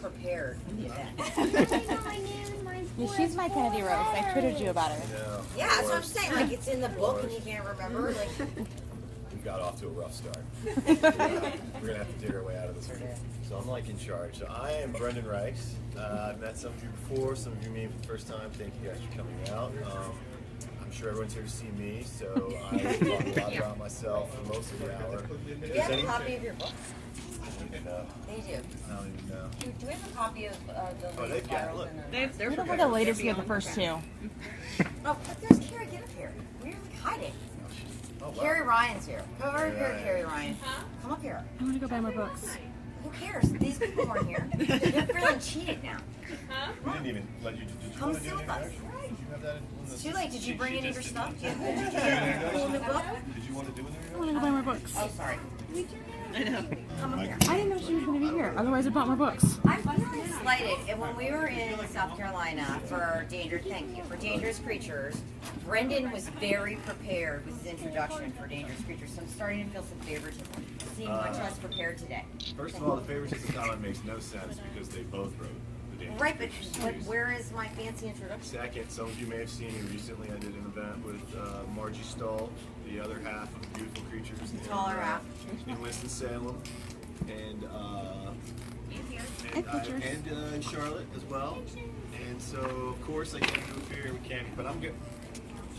prepared for the event. Yeah, she's my Kennedy Rose. I twittered you about her. Yeah, that's what I'm saying. Like, it's in the book and you can't remember. Like, we got off to a rough start. We're gonna have to dig our way out of this one. So I'm like in charge. So I am Brendan Reichs. I've met some of you before. Some of you meet me for the first time. Thank you guys for coming out. I'm sure everyone's here to see me, so I talk a lot about myself for most of the hour. do you have a copy of your book? I don't even know. They do. I don't even know. Do we have a copy of the they've got it. Look. We don't have the latest of the first two. Oh, but there's Carrie. Get up here. Where are you hiding? Oh, wow. Carrie Ryan's here. Come over here, Carrie Ryan. Come up here. I want to go buy my books. Who cares? These people weren't here. You're feeling cheated now. We didn't even let you. Did you Come want to sit do with anything us. extra? Did you have that in the It's too late. Did you bring any of your stuff? Did you Did get a cool new book? Did you want to do anything? I want to go buy my books. Oh, sorry. I know. Come up here. I didn't know she was going to be here. Otherwise, I bought my books. I'm feeling slighted. And when we were in South Carolina for Dangerous Creatures, Brendan was very prepared with his introduction for Dangerous Creatures. So I'm starting to feel some favoritism. Seeing much less prepared today. First of all, the favoritism comment makes no sense because they both wrote the Dangerous Right, but series. where is my fancy introduction? Second, some of you may have seen me recently. I did an event with Margie Stoll, the other half of Beautiful Creatures, Taller half. in Winston-Salem, and in Charlotte as well. And so, of course, I can't do a appear with Cammy, but I'm good.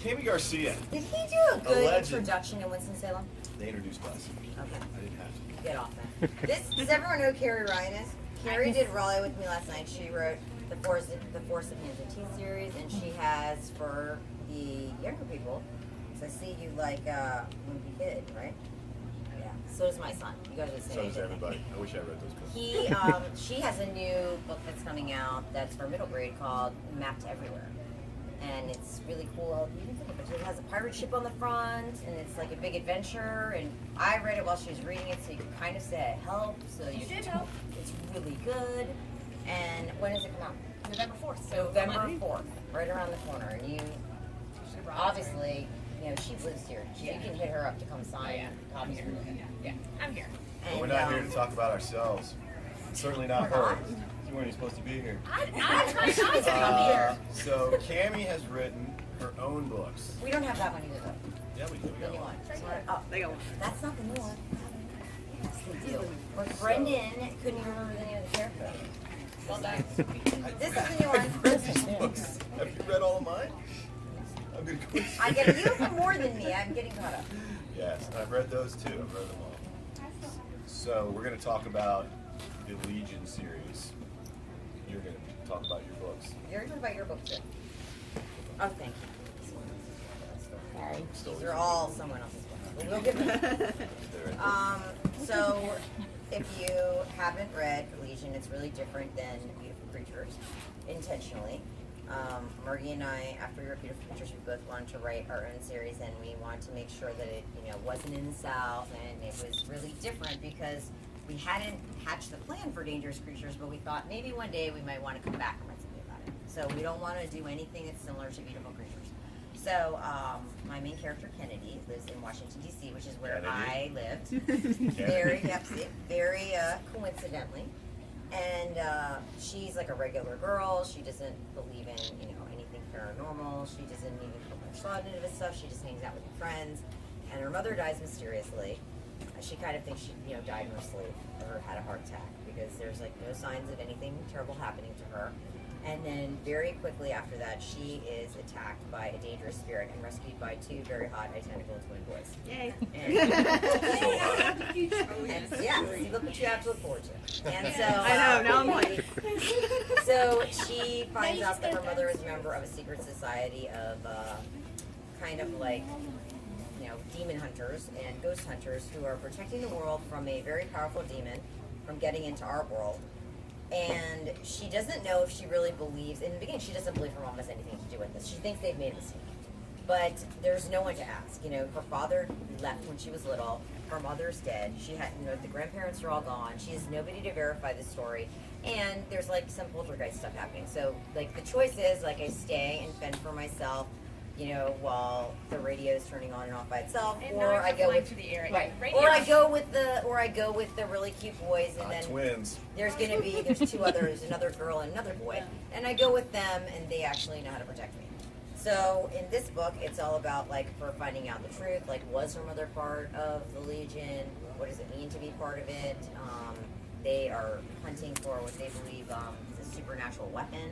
Cammy Garcia. Did he do a good legend. introduction in Winston-Salem? They introduced us. Okay. I didn't have to. Get off that. Does everyone know who Carrie Ryan is? Carrie did Raleigh with me last night. She wrote the Force of Hands and Teeth series, and she has for the younger people. So I see you like Wimpy Kid, right? Yeah. So does my son. You guys are the same So age, does I think. everybody. I wish I read those books. She has a new book that's coming out that's for middle grade called Mapped Everywhere. And it's really cool. It has a pirate ship on the front, and it's like a big adventure. And I read it while she was reading it, so you could kind of say it helped. So you did help. It's really good. And when does it come out? November 4th. November 4th, right around the corner. And you, obviously, you know, she lives here. You can hit her up to come sign copies for you. Yeah, I'm here. But we're not here to talk about ourselves. Certainly not her. You weren't even supposed to be here. I tried not to come here. So Cammy has written her own books. We don't have that one either, though. Yeah, we do. We The got new one. one. Oh, that's not the new one. That's the deal. But Brendan couldn't even remember the name of the character. Well done. This is the new one. Read these books. Have you read all of mine? I'm gonna go. I get you have more than me. I'm getting caught up. Yes, I've read those too. I've read them all. So we're going to talk about the Legion series. You're going to talk about your books. You're talking about your book too. Oh, thank you. Sorry. These are all someone else's books. But we'll give them. So if you haven't read Legion, it's really different than Beautiful Creatures, intentionally. Margie and I, after we wrote Beautiful Creatures, we both wanted to write our own series, and we wanted to make sure that it, wasn't in the South, and it was really different because we hadn't hatched the plan for Dangerous Creatures, but we thought maybe one day we might want to come back and write something about it. So we don't want to do anything that's similar to Beautiful Creatures. So my main character, Kennedy, lives in Washington, D.C., which is where I lived. Very coincidentally. And she's like a regular girl. She doesn't believe in, anything paranormal. She doesn't even put much thought into this stuff. She just hangs out with her friends. And her mother dies mysteriously. She kind of thinks she, died in her sleep or had a heart attack because there's like no signs of anything terrible happening to her. And then very quickly after that, she is attacked by a dangerous spirit and rescued by two very hot identical twin boys. Yay. And yeah, see, look what you have to look forward to. And so I know, now I'm like. So she finds out that her mother is a member of a secret society of kind of like, demon hunters and ghost hunters who are protecting the world from a very powerful demon from getting into our world. And she doesn't know if she really believes, in the beginning she doesn't believe her mom has anything to do with this. She thinks they've made a mistake. But there's no one to ask. Her father left when she was little. Her mother's dead. She had, the grandparents are all gone. She has nobody to verify the story. And there's like some poltergeist stuff happening. So like the choice is like I stay and fend for myself, you know, while the radio's turning on and off by itself, And or not I go flying with to the air. right, Radio. or I go with the really cute boys, and then Twins. there's two others, another girl and another boy, and I go with them, and they actually know how to protect me. So in this book, it's all about like her finding out the truth. Like, was her mother part of the Legion? What does it mean to be part of it? They are hunting for what they believe is a supernatural weapon,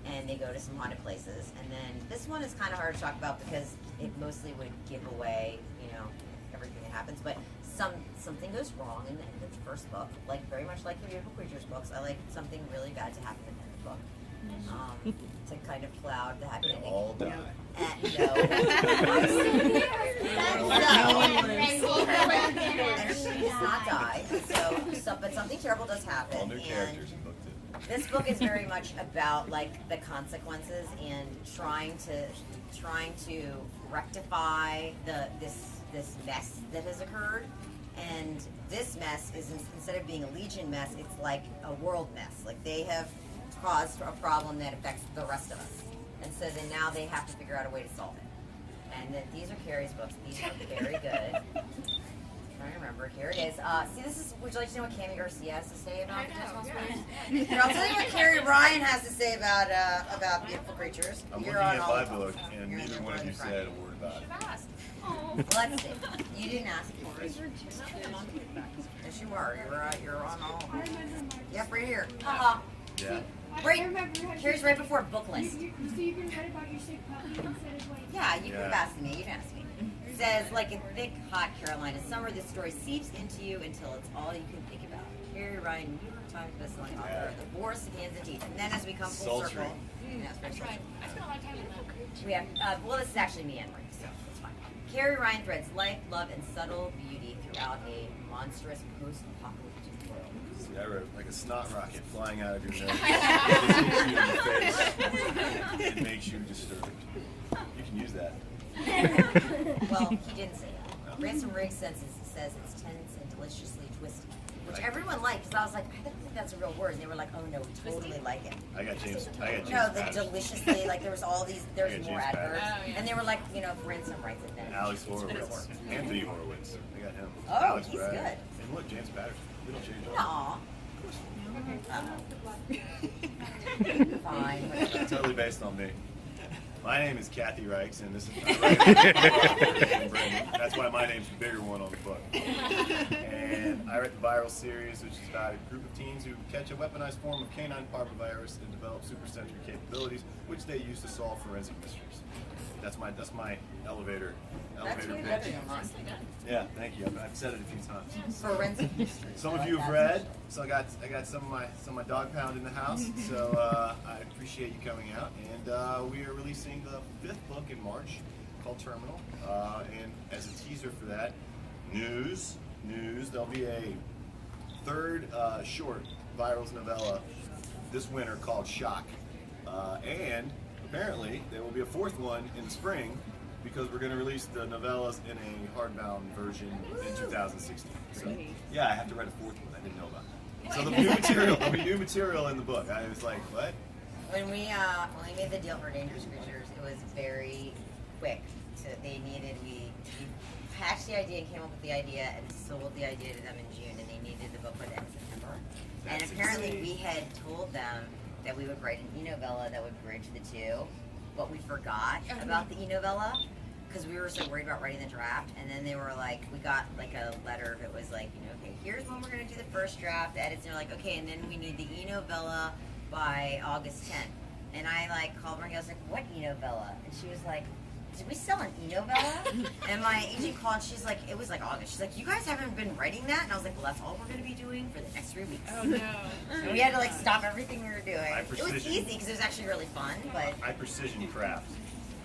and they go to some haunted places. And then this one is kind of hard to talk about because it mostly would give away, you know, everything that happens. But something goes wrong in the first book, like very much like the Beautiful Creatures books. I like something really bad to happen in the book. To kind of cloud the happy They ending. all die. No. And she does not die. But something terrible does happen. All new and characters in book 2. this book is very much about like the consequences and trying to rectify this mess that has occurred. And this mess is, instead of being a Legion mess, it's like a world mess. Like, they have caused a problem that affects the rest of us. And so then now they have to figure out a way to solve it. And then these are Carrie's books. These are very good. I'm trying to remember. Here it is. Would you like to know what Carrie Garcia has to say about Here, I'll tell you what Carrie Ryan has to say about Beautiful Creatures. I'm You're looking on at all my of them. book, and You're in neither the one of you front. said a word about it. Let's see. You didn't ask for it. Yes, you are. You're on all of them. Yep, right here. Yeah. Right. Carrie's right before book list. So you can write about your sick puppy instead of like. Yeah, you could have Yeah. asked me. You didn't ask me. It says, like a thick, hot Carolina summer, this story seeps into you until it's all you can think about. Carrie Ryan, New York Times bestselling author of The Boris of Hands and Teeth. And then as we come full Sultry. circle, yes, very sultry. I spent a lot of time in that. We have, well, this is actually me and Rick, so it's fine. Carrie Ryan threads life, love, and subtle beauty throughout a monstrous post-apocalyptic world. See, I wrote like a snot rocket flying out of your nose. It hits you in the face. It makes you disturbed. You can use that. Well, he didn't say that. Ransom Riggs says it's tense and deliciously twisted, which everyone liked, because I was like, I don't think that's a real word. And they were like, oh no, we totally like it. I got James. No, the Patterson. deliciously, like there was more James adverbs. Patterson. Oh, yeah. And they were like, you know, if Ransom writes it then. Alex Horowitz. Anthony Horowitz. I got him. Oh, Alex he's Bragg. good. And look, James Patterson. We don't change all. Aw. Fine. whatever. Totally based on me. My name is Kathy Reichs, and this is Brendan. That's why my name's the bigger one on the book. And I write the Viral series, which is about a group of teens who catch a weaponized form of canine parvovirus and develop supersensory capabilities, which they use to solve forensic mysteries. That's my elevator That's way pitch. better than mine. Yeah, thank you. I've said it a few times. Forensic mystery. Some of you have read, so I got some of my dog pound in the house. So I appreciate you coming out, and we are releasing the 5th book in March called Terminal. And as a teaser for that, news. There'll be a 3rd short Virals novella this winter called Shock, and apparently there will be a 4th one in the spring, because we're going to release the novellas in a hardbound version in 2016. So, yeah, I have to write a 4th one. I didn't know about that. So there'll be new material in the book. I was like, what? When we made the deal for Dangerous Creatures, it was very quick. We hatched the idea and came up with the idea and sold the idea to them in June, and they needed the book by the end of September. And That's apparently insane. we had told them that we would write an e-novella that would bridge the two, but we forgot about the e-novella because we were so worried about writing the draft. And then they were like, we got like a letter that was like, you know, okay, here's when we're gonna do the first draft edits, and they're like, okay, and then we need the e-novella by August 10th. And I like called her and I was like, what e-novella? And she was like, did we sell an e-novella? And my agent called, she's like, it was like August. She's like, you guys haven't been writing that? And I was like, well, that's all we're going to be doing for the next 3 weeks. Oh no. And we had to like stop everything we were doing. I It was precision- easy because it was actually really fun, but I precision craft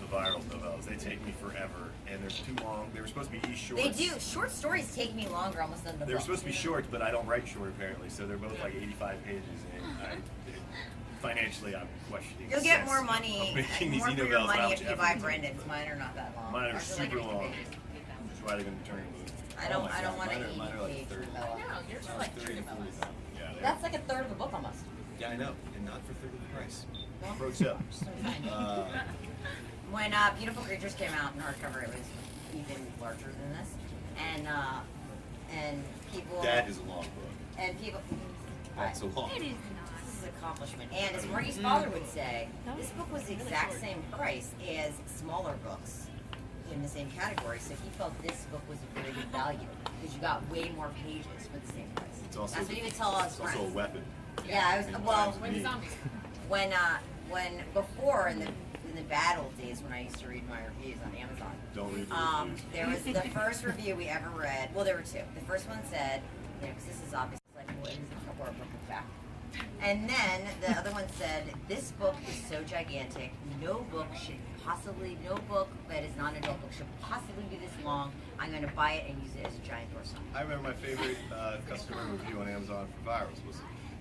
the Viral novellas. They take me forever, and they're too long. They were supposed to be shorts. they do. Short stories take me longer almost than the They were book. supposed to be short, but I don't write short apparently, so they're both like 85 pages, and financially I'm questioning. You'll the get sense more of money, making these more for your e-novellas money how if much you buy effort. Brendan's. Mine are not that long. Mine are Ours like super 50 long. pages. That's why they're going to turn into movies. I don't Oh my God, want an mine are like 80-page 30. novella. No, yours are like 3 novellas. Yeah, they're- That's like a third of a book almost. yeah, I know, and not for 30 the price. Well, Broke up. sometimes. When Beautiful Creatures came out in hardcover, it was even larger than this, and people. That is a long book. And people. That's a long. It is This is an accomplishment. And as Marty's father would say, this book was the exact same price as smaller books in the same category. So he felt this book was a very good value because you got way more pages for the same price. It's also, That's what he would tell us. it's also a weapon. Yeah, I was well. When the zombies. When before in the bad old days when I used to read my reviews on Amazon. Don't read the reviews. There was the first review we ever read. Well, there were two. The first one said, because this is obviously like, well, it is a horror book in fact. And then the other one said, this book is so gigantic, no book that is not an adult book should possibly be this long. I'm going to buy it and use it as a giant doorstop. I remember my favorite customer review on Amazon for Virus was,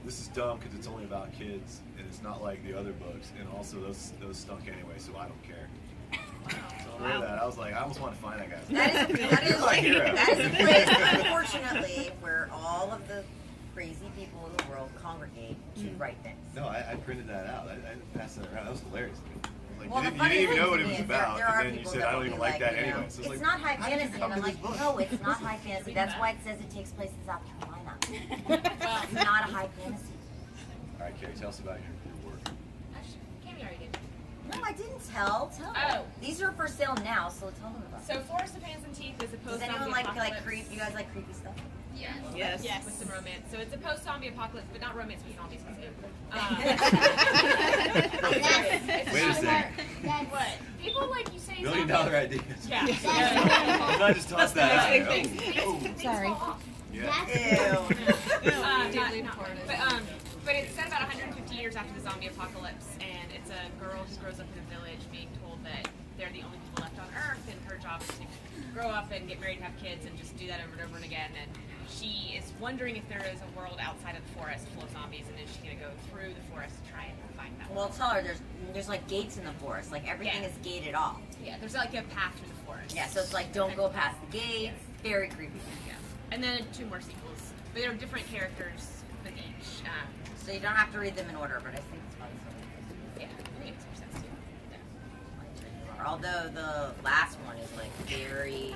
"This is dumb because it's only about kids and it's not like the other books, and also those stunk anyway, so I don't care." So I read that. I was like, I almost want to find that guy. That is my hero. that is a place, unfortunately, where all of the crazy people in the world congregate to write things. No, I printed that out. I passed that around. That was hilarious. Like, Well, you the didn't funny even thing know what to it me was is about, there are and then you people said, that I don't will even be like that you know, anyway. So it's not high how did you fantasy, come and I'm to like, this book? no, it's not high fantasy. That's why it says it takes place in South Carolina. It's not a high fantasy. All right, Carrie, tell us about your work. Cammy already did. No, I didn't tell. Oh. These are for sale now, so tell them about it. So Forest of Hands and Teeth is a Does post-zombie anyone like apocalypse. creep? You guys like creepy stuff? Yes. Yes. With some romance. So it's a post-zombie apocalypse, but not romance with zombies. Wait a second. What? People like you say. $1 million ideas. Yeah. Did I just toss that out? Oh, Sorry. yeah. But it's set about 150 years after the zombie apocalypse, and it's a girl who grows up in a village being told that they're the only people left on Earth, and her job is to grow up and get married and have kids and just do that over and over and again. And she is wondering if there is a world outside of the forest full of zombies, and is she going to go through the forest to try and find that Well, world? tell her there's like gates in the forest. Like everything Yeah. is gated off. Yeah, there's like a path through the forest. Yeah, so it's like don't go past the gates. Very creepy. Yeah. And then 2 more sequels. But there are different characters with each. So you don't have to read them in order, but I think it's probably Yeah, I think it makes more sense too. Yeah. although the last one is like very,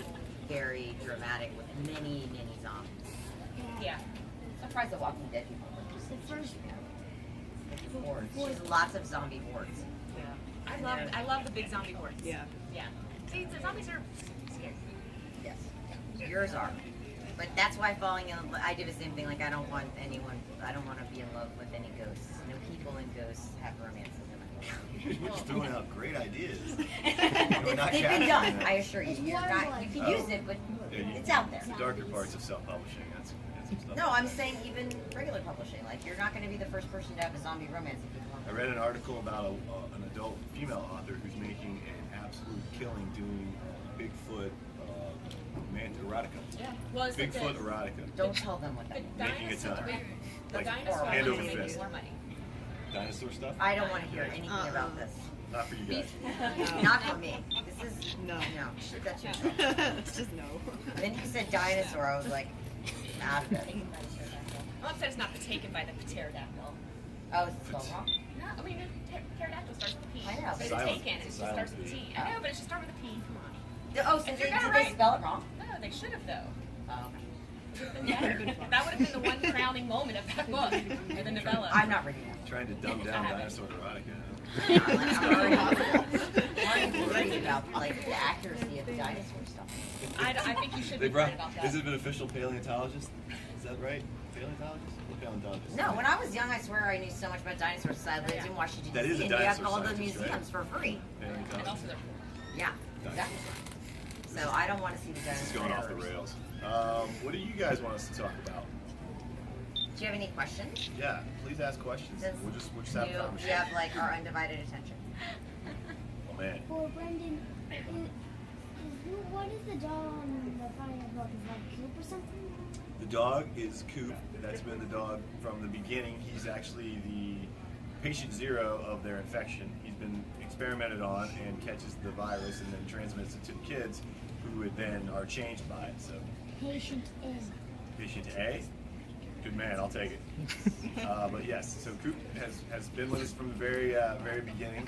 very dramatic with many, many zombies. Yeah. I'm surprised the Walking Dead people were just The first hordes. There's lots of zombie hordes. Yeah. I love the big zombie hordes. Yeah. Yeah. See, the zombies are scary. Yes. Yours are. But that's why falling in love, I do the same thing. Like I don't want to be in love with any ghosts. No people and ghosts have romances in my You're just throwing out great ideas. life. They've been done, I assure you. You're not, you can use it, but it's out there. The darker parts of self-publishing. That's some stuff. No, I'm saying even regular publishing. Like you're not going to be the first person to have a zombie romance if you want. I read an article about an adult female author who's making an absolute killing doing Bigfoot erotica. Yeah. Well, it's Bigfoot erotica. Don't tell them what that the means. Making a dinosaur, ton. the Like, dinosaur hand ones over make fist. more money. Dinosaur stuff? I don't want to hear anything about this. Not for you guys. Not for me. This is No. Keep that to yourself. It's just no. Then you said dinosaur. I was like, out of it. I'm upset it's not taken by the pterodactyl. Oh, is it spelled wrong? No, I mean, pterodactyl starts with a P. I know, But it's Silent. taken. It It's just silent starts with a P. T. I know, but it should start with a P. Come on. Oh, so If did you're gonna they write- spell it wrong? No, they should have though. Oh. That would have been the one crowning moment of that book, or the novella. I'm not reading that. Trying to dumb down dinosaur erotica. I'm already worried about like the accuracy of the dinosaur stuff. I think you should They be brought. worried about that. Is it an official paleontologist? Is that right? Paleontologist? Or paleontologist? No, when I was young, I swear I knew so much about dinosaurs. So I lived in Washington That is a D.C. and you have dinosaur all the scientist, right? museums for free. And also Paleontologist. they're Yeah, exactly. So I don't want to see the This is dinosaurs. going off the rails. What do you guys want us to talk about? Do you have any questions? Yeah, please ask questions. Since We'll just have a you conversation. have like our undivided attention. Oh man. For Brendan, what is the dog on the final book? Is it like Coop or something? The dog is Coop. That's been the dog from the beginning. He's actually the patient zero of their infection. He's been experimented on and catches the virus and then transmits it to the kids, who then are changed by it. So, Patient A. patient A, good man. I'll take it. But yes, so Coop has been with us from the very beginning.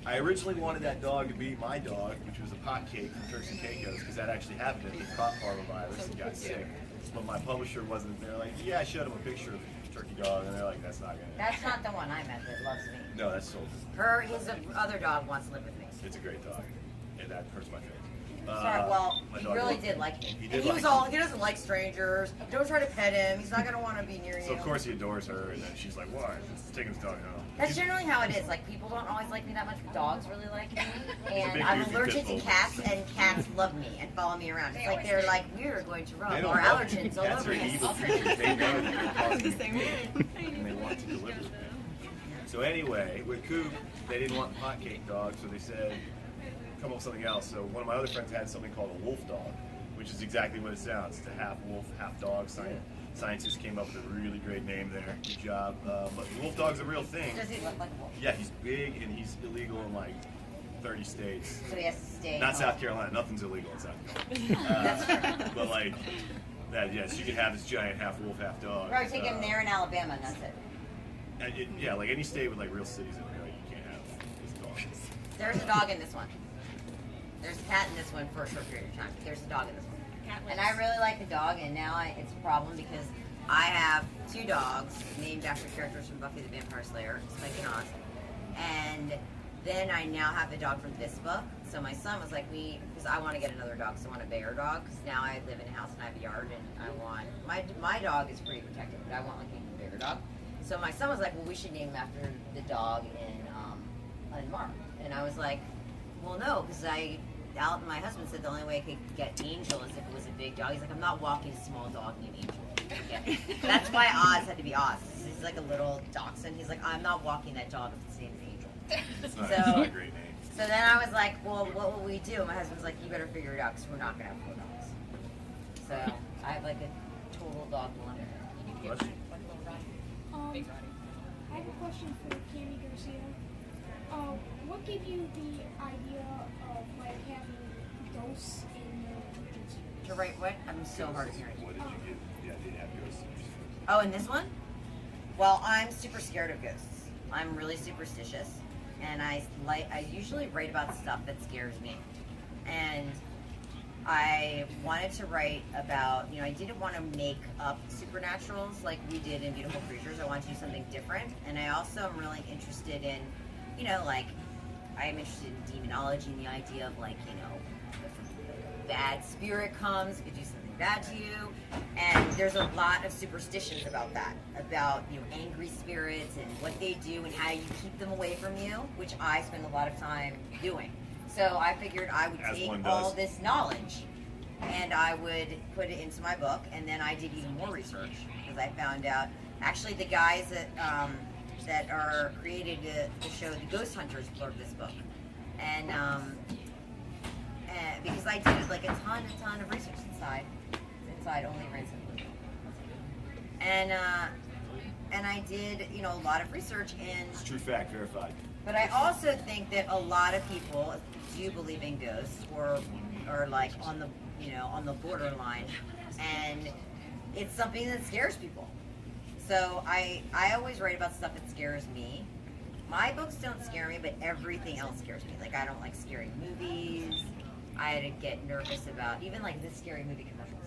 I originally wanted that dog to be my dog, which was a pot cake from Turks and Caicos, because that actually happened. He caught parvovirus and got sick. But my publisher wasn't. They're like, yeah, I showed him a picture of the turkey dog, and they're like, that's not gonna. That's not the one I met that loves me. No, that's sold. His other dog wants to live with me. It's a great dog, and that hurts my feelings. Sorry, well, my he dog really loved did me. like me. He And did he like was all, he doesn't like strangers. Don't try to pet him. He's not going to want to be near you. So of course he adores her, and then she's like, "Why? Just taking his dog home." That's generally how it is. Like, people don't always like me that much, but dogs really like me. And big I'm Greasy allergic to Pitbull. cats, and cats love me and follow me around. It's like they're like, we're going to They rub don't our love allergens you. all Cats over are you. evil creatures. They know that they're causing pain, and they want to deliver the pain. So anyway, with Coop, they didn't want the hot cake dog, so they said, come up with something else. So one of my other friends had something called a wolf dog, which is exactly what it sounds. It's a half wolf, half dog. Scientists came up with a really great name there. Good job. But the wolf dog's a real thing. Does he look like a wolf? Yeah, he's big and he's illegal in like 30 states. So he has to stay Not home. South Carolina. Nothing's illegal in South Carolina. That's true. But like that, yes, you can have this giant half wolf, half dog. Probably take him there in Alabama, and that's it. Yeah, like any state with like real cities in it, like, you can't have this dog. There's a dog in this one. There's a cat in this one for a short period of time. There's a dog in this one. And I really like the dog, and now it's a problem because I have 2 dogs named after characters from Buffy the Vampire Slayer, Spike and Oz. And then I now have the dog from this book. So my son was like, because I want to get another dog, so I want a bigger dog, because now I live in a house and I have a yard, and I want, my dog is pretty protected, but I want like a bigger dog. So my son was like, well, we should name him after the dog in Unmarked. And I was like, well, no, because my husband said the only way I could get Angel is if it was a big dog. He's like, I'm not walking a small dog named Angel. Yeah. That's why Oz had to be Oz. He's like a little dachshund. He's like, I'm not walking that dog if its name's Angel. It's not a great name. So then I was like, well, what will we do? My husband's like, you better figure it out because we're not going to have 4 dogs. So I have like a total dog dilemma. Bless you. I have a question for Carrie Garcia. What gave you the idea of like having ghosts in your creatures? To write what? I'm so hard of hearing. What did you get the idea to have ghosts? Oh, in this one? Well, I'm super scared of ghosts. I'm really superstitious, and I usually write about stuff that scares me. And I wanted to write about, I didn't want to make up supernaturals like we did in Beautiful Creatures. I wanted to do something different, and I also am really interested in, I'm interested in demonology and the idea of if a bad spirit comes, it could do something bad to you. And there's a lot of superstitions about that, about angry spirits and what they do and how you keep them away from you, which I spend a lot of time doing. So I figured I would As take one does. all this knowledge and I would put it into my book, and then I did even more research because I found out actually the guys that are created the show The Ghost Hunters blurb this book, and because I did like a ton of research inside only Ransom Blue. And I did a lot of research in. It's true fact, verified. But I also think that a lot of people do believe in ghosts or like on the borderline, and it's something that scares people. So I always write about stuff that scares me. My books don't scare me, but everything else scares me. Like I don't like scary movies. I had to get nervous about even like this scary movie commercials.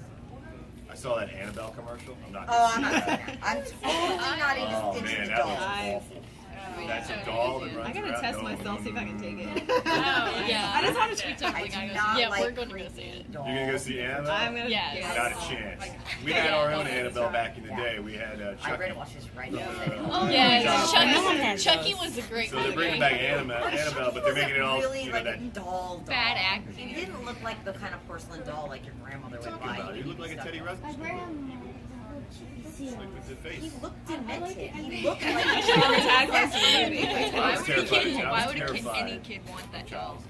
I saw that Annabelle commercial. I'm not. Oh, I'm gonna not see saying that. that. I'm totally not Oh into man, the that was dolls. awful. That's a doll that runs I gotta around. test No, myself, no, see if I no, can no, take no, it. no. yeah. I just want to We speak totally I gotta do go not see it. Yeah, we're like going to go see creepy it. dolls. You're gonna go see Annabelle? I'm gonna. Yes. Not a chance. We had our own Annabelle back in the day. We had I Chucky. brainwashed this right now. Oh Yeah, yeah, Chucky was a great So they're movie. bringing back Annabelle, but they're making it all really like that. a doll. Bad acting. He didn't look like the kind of porcelain doll like your grandmother would Talking buy. about it. You look like a Teddy My Ruxpin. grandma Like with the face. He looked I like demented. it. He looked I like should have tagged us in the movie. Why was would a terrified. kid? I Why was would terrified. any kid want that doll? Charles,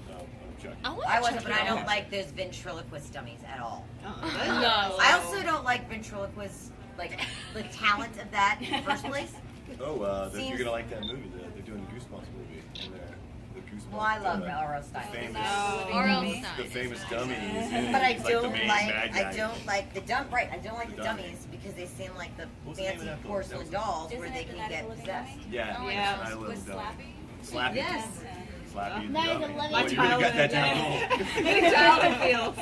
Chucky. I wasn't, but I don't like those ventriloquist dummies at all. No. I also don't like ventriloquist, like the talent of that in the first place. Oh, Seems- you're gonna like that movie. They're doing the Goosebumps movie. And the Goosebumps. Well, I love the R.L. Stein. famous, R.L. the Stein. famous dummy. Is in it. But I He's don't like the main like, bad guy. I don't like the I don't like The the dummy. dummies because they seem like the What's the name of fancy that book? porcelain dolls where they can get possessed. Yeah, Yeah. I love Was dummy. Slappy? Slappy. Yes. slap you. That is 11. Oh, you really got that down cold.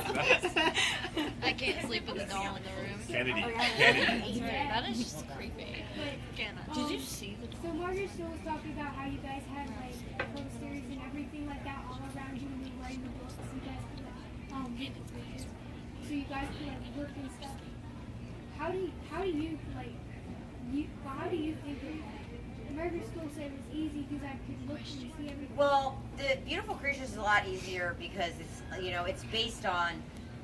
I can't sleep with a doll in the room. Kennedy. That is just creepy. Did you see the doll? So Margaret still was talking about how you guys had like posters and everything like that all around you when you were writing the books. So you guys could work and stuff. How do you think Margaret still said it was easy because I could look and see everything? Well, the Beautiful Creatures is a lot easier because it's based on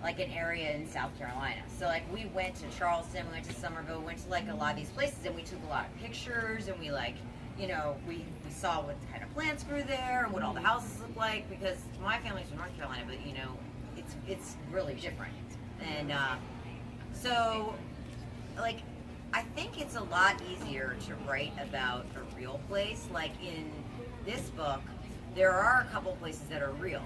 like an area in South Carolina. So like we went to Charleston, we went to Somerville, we went to like a lot of these places, and we took a lot of pictures, and we we saw what kind of plants grew there and what all the houses look like, because my family's from North Carolina, but it's really different. And so like I think it's a lot easier to write about a real place. Like in this book, there are a couple places that are real.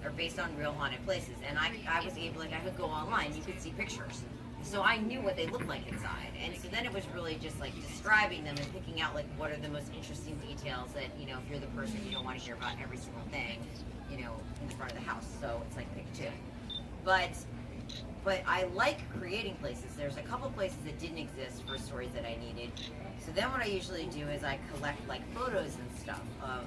They're based on real haunted places, and I was able, I could go online, you could see pictures. So I knew what they looked like inside. And so then it was really just like describing them and picking out like what are the most interesting details that, if you're the person, you don't want to hear about every single thing, in the front of the house. So it's like pick two. But I like creating places. There's a couple places that didn't exist for stories that I needed. So then what I usually do is I collect like photos and stuff of,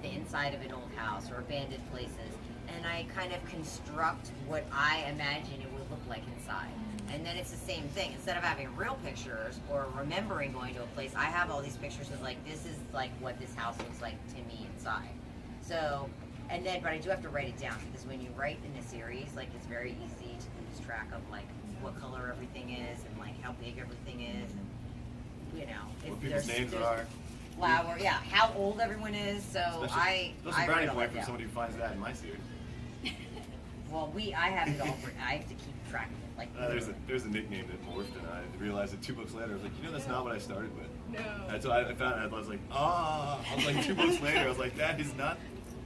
the inside of an old house or abandoned places. And I kind of construct what I imagine it would look like inside. And then it's the same thing. Instead of having real pictures or remembering going to a place, I have all these pictures of like, this is like what this house looks like to me inside. So, but I do have to write it down, because when you write in a series, like it's very easy to lose track of like what color everything is and like how big everything is, and What people's names are. Flower, yeah, how old everyone is. So That's I a write brownie all point that for down. somebody who finds that in my series. Well, I have it all. I have to keep track of it. Like There's a nickname that morphed, and I realized it 2 books later. I was like, that's not what I started with. No. That's why I found it. I was like, I was like 2 books later. I was like, that is not.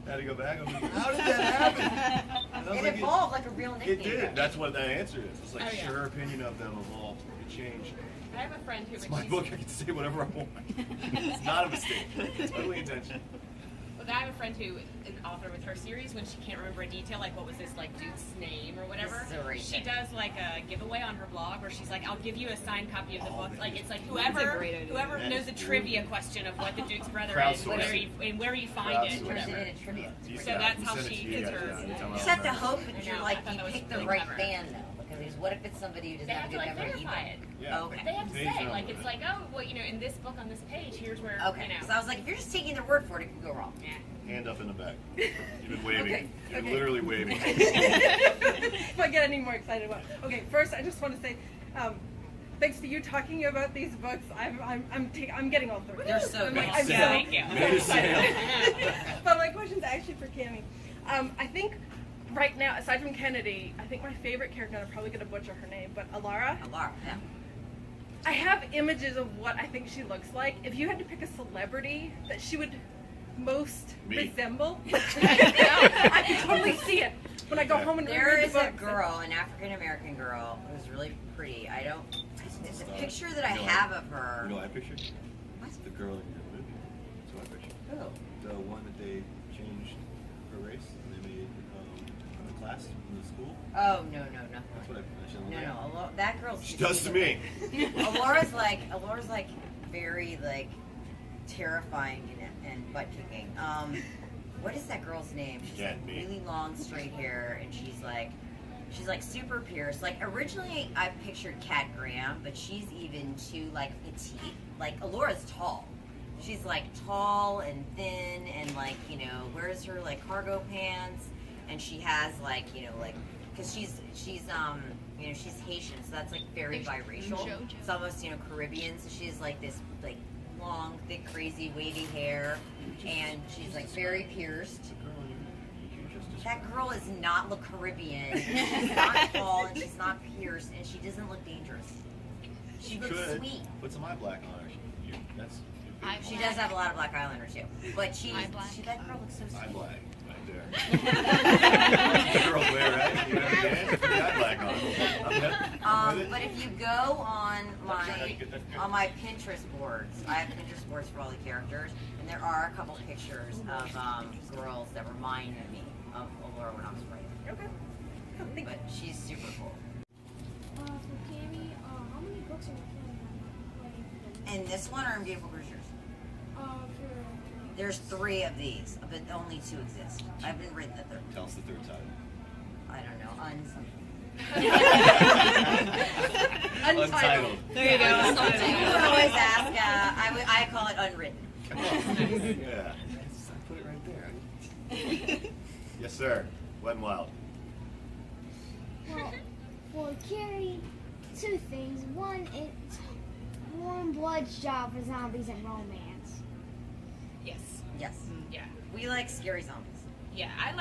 I had to go back. I was like, how did that happen? And I was it like, evolved like a real nickname. It did. That's what that answer is. It's like Oh, yeah. her opinion of them evolved. It changed. I have a friend who, It's when my she's, book. I can say whatever I want. It's not a mistake. It's totally intentional. I have a friend who is an author with her series. When she can't remember a detail, like what was this like dude's name or whatever, This is a great she thing. does like a giveaway on her blog where she's like, "I'll give you a signed copy of the book." Like it's like whoever knows the trivia question of what the Duke's brother is, and where you find it, Turns it whatever. into trivia. So that's how she gets her. You just have to hope that I you're know, like I thought you that was pick the really right clever. band though. Because what if it's somebody who doesn't They have have a to good like memory verify either? it. Yeah. Okay. They have to Names say, are like, on it's it. like, oh, in this book on this page, here's where, Okay. So I was like, if you're just taking their word for it, it could go wrong. Yeah. Hand up in the back. You've been waving. Okay, You're okay. literally waving. If I get any more excited about. Okay, first I just want to say, thanks to you talking about these books, I'm getting all through. They're so I'm good. like, I'm Sale. so Thank you. Made a sale. But my question's actually for Cammie. I think right now, aside from Kennedy, I think my favorite character, and I'm probably going to butcher her name, but Alara. Alarm. Yeah. I have images of what I think she looks like. If you had to pick a celebrity that she would most Me. resemble, I can totally see it when I go home and There read is the a books. girl, an African American girl, who's really pretty. I don't. The Stop. picture that I You know, have of her. You know I picture? It's the girl in your movie. That's what I picture. Who? The one that they changed her race and they made the class in the school. Oh no, nothing. That's what I picture. No, that girl's. She does to me. Alora's like very like terrifying and butt kicking. What is that girl's name? She's Yeah, like me. really long straight hair, and she's like super pierced. Like originally I pictured Kat Graham, but she's even too like petite. Like Alora's tall. She's like tall and thin and like wears her like cargo pants, and she has like because she's she's Haitian, so that's like very biracial. It's almost Caribbean. So she's like this like long, thick, crazy, wavy hair, and she's like very pierced. The girl you just That described. girl is not look Caribbean. She's not tall and she's not pierced, and she doesn't look dangerous. She looks could sweet. put some eye black on her. That's She does have a lot of black eyeliner too, but Eye black. that girl looks so eye sweet. black. there. The girl's way, right? You know what I mean? Put that flag on. I'm with it. But if you go on my Pinterest boards, I have Pinterest boards for all the characters, and there are a couple pictures of girls that remind me of Laura when I was writing. Okay. But she's super cool. For Carrie, how many books are you planning on writing? And this one are in Beautiful Creatures. There's 3 of these, but only 2 exist. I haven't written the third. Tell us the third title. I don't know. Untitled. There you go. People always ask. I call it unwritten. Come on. Yeah. Put it right there. Yes, sir. Wet and Wild. Well, for Carrie, 2 things. One, it's warm blood's job for zombies and romance. Yes. Yes. Yeah. We like scary zombies. Yeah. I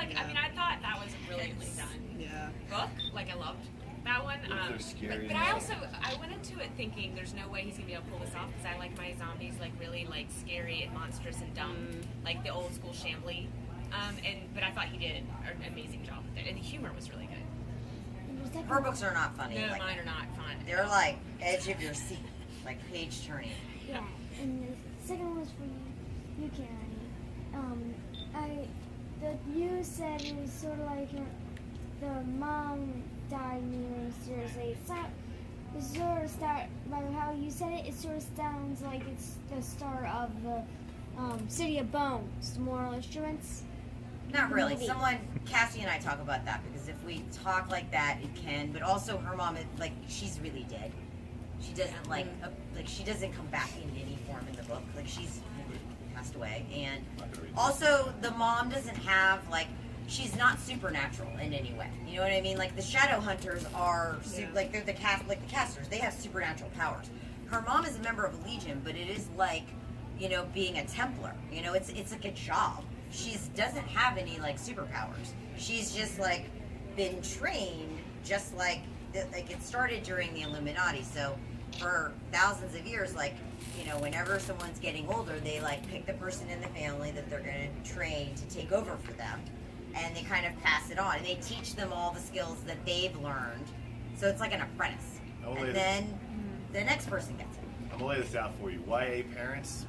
thought that was brilliantly done. Yeah. Book, like I loved that one. They're scary. But I went into it thinking there's no way he's gonna be able to pull this off because I like my zombies like really like scary and monstrous and dumb, like the old school Shambly. But I thought he did an amazing job with it, and the humor was really good. And the second Her books are not funny. No, like, mine are not fun. they're like edge of your seat, like page turning. Yeah, and the second one was for you, Carrie. You said it was sort of like the mom died really seriously. It sort of by how you said it, it sort of sounds like it's the start of the City of Bones, the Moral Instruments. Not really. Maybe. Cassie and I talk about that because if we talk like that, it can. But also, her mom, she's really dead. She doesn't she doesn't come back in any form in the book. Like she's passed away, and also the mom doesn't have she's not supernatural in any way. You know what I mean? Like the shadow hunters are they're the casters. They have supernatural powers. Her mom is a member of a legion, but it is like being a Templar. It's like a job. She doesn't have any superpowers. She's just been trained just like it started during the Illuminati. So for thousands of years, whenever someone's getting older, they pick the person in the family that they're going to train to take over for them, and they kind of pass it on, and they teach them all the skills that they've learned. So it's like an apprentice, and then the next person gets it. I'm gonna lay this out for you. YA parents,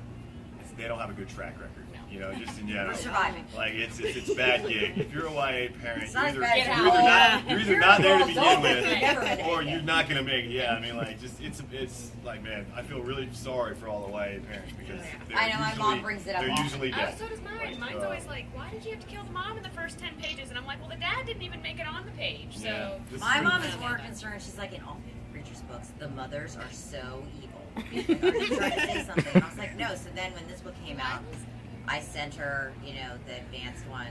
they don't have a good track record. Just in general. We're surviving. It's bad gig. If you're a YA parent, It's you're not either, bad you're gig. either not there to begin You're with, never gonna or make it. you're not gonna make it. Yeah, it's man, I feel really sorry for all the YA parents because I know, my mom brings it up they're often. usually dead. So does mine. Mine's always why did you have to kill the mom in the first 10 pages? And I'm like, well, the dad didn't even make it on the page. So Yeah, this My is mom really- is more concerned. She's like, in all Preacher's books, the mothers are so evil. Are you trying to say something? And I was like, no. So then when this book came out, I sent her, the advanced one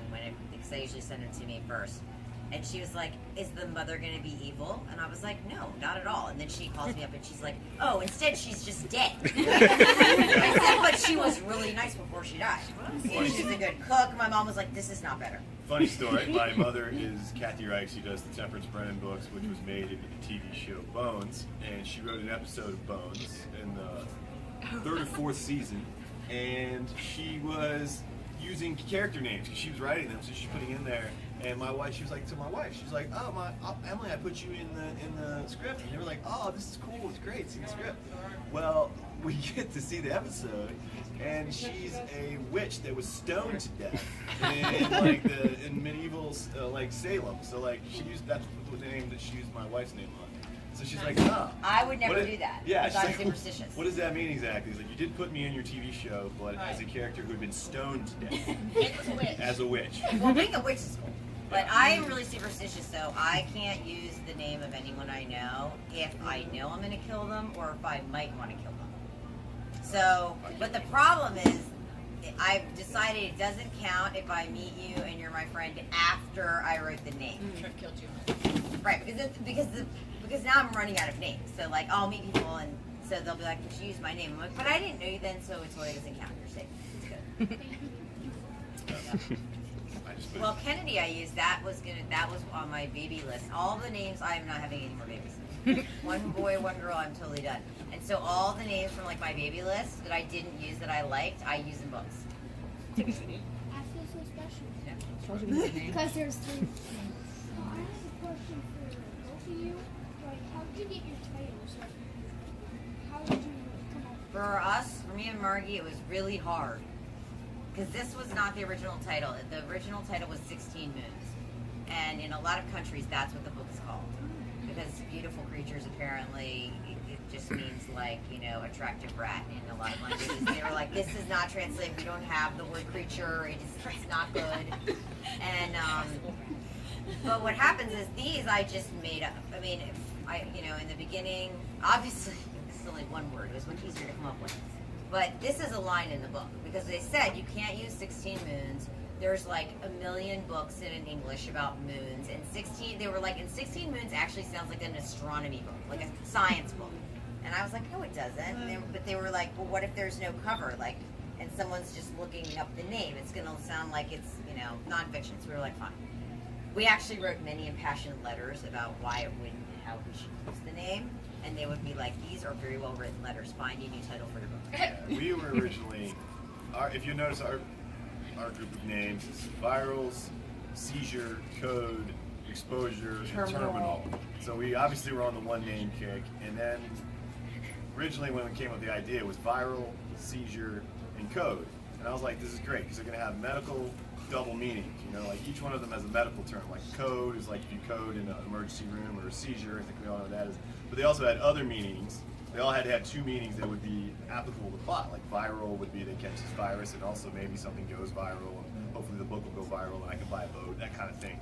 because I usually send it to me first. And she was like, is the mother going to be evil? And I was like, no, not at all. And then she calls me up and she's like, oh, instead she's just dead. I said, but she was really nice before she died. She's a good cook. My mom was like, this is not better. Funny story. My mother is Carrie Reichs. She does the Temperance Brennan books, which was made into the TV show Bones, and she wrote an episode of Bones in the 3rd or 4th season, and she was using character names because she was writing them, so she's putting in there. And my wife, she was like, oh, Emily, I put you in the script, and they were like, oh, this is cool, it's great, see the script. Well, we get to see the episode, and she's a witch that was stoned to death in medieval Salem. So that's the name that she used my wife's name on. So she's like, oh. I would never do that. Yeah, because I'm she's like, superstitious. what does that mean exactly? He's like, you did put me in your TV show, but as a character who had been stoned to death. it was a witch. As a witch. Well, being a witch is cool. But I am really superstitious, so I can't use the name of anyone I know if I know I'm going to kill them or if I might want to kill them. So, but the problem is, I've decided it doesn't count if I meet you and you're my friend after I wrote the name. I've killed you. Right, because now I'm running out of names. So I'll meet people and so they'll be like, "Did you use my name?" I'm like, "But I didn't know you then, so it totally doesn't count. You're safe. It's good." Well, Kennedy, I used that was on my baby list. All the names, I am not having any more babies. One boy, one girl, I'm totally done. And so all the names from my baby list that I didn't use that I liked, I use in books. After this so special? Because there's three. I have a question for both of you. Like, how did you get your titles? Like, how did you come up with For us, for me and Margie, it was really hard. Because this was not the original title. The original title was 16 Moons. And in a lot of countries, that's what the book is called. Because beautiful creatures, apparently, it just means like, you know, attractive rat in a lot of languages. They were like, this is not translated. We don't have the word creature. It's not good. And, but what happens is these I just made up. I mean, if in the beginning, obviously, it's only one word. It was much easier to come up with. But this is a line in the book because they said you can't use 16 moons. There's like a million books in English about moons, and 16 moons actually sounds like an astronomy book, like a science book. And I was like, no, it doesn't. But they were like, well, what if there's no cover, like, and someone's just looking up the name? It's gonna sound like it's nonfiction. So we were like, fine. We actually wrote many impassioned letters about why it wouldn't, how we should use the name, and they would be like, these are very well written letters. Find a new title for your book. Yeah, we were originally, if you notice, our group of names is virals, seizure, code, exposure, and terminal. So we obviously were on the one name kick, and then originally when we came up with the idea, it was viral, seizure, and code. And I was like, this is great because they're going to have medical double meanings. Like each one of them has a medical term. Like code is like if you code in an emergency room, or a seizure, I think we all know what that is. But they also had other meanings. They all had to have two meanings that would be applicable to the plot. Like viral would be they catch this virus, and also maybe something goes viral, and hopefully the book will go viral, and I can buy a boat, that kind of thing.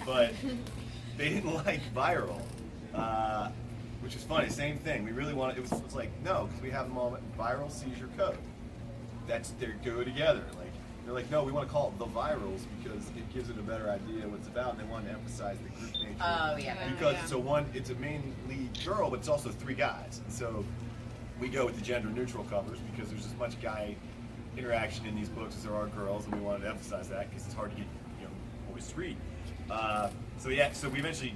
But they didn't like viral, which is funny. Same thing. We really wanted. It was like no, because we have them all viral, seizure, code. They go together. Like they're like, no, we want to call it the virals because it gives it a better idea what it's about, and they want to emphasize the group nature. Oh yeah. Because it's a main lead girl, but it's also three guys, and so we go with the gender neutral covers because there's as much guy interaction in these books as there are girls, and we wanted to emphasize that because it's hard to get boys to read. So we eventually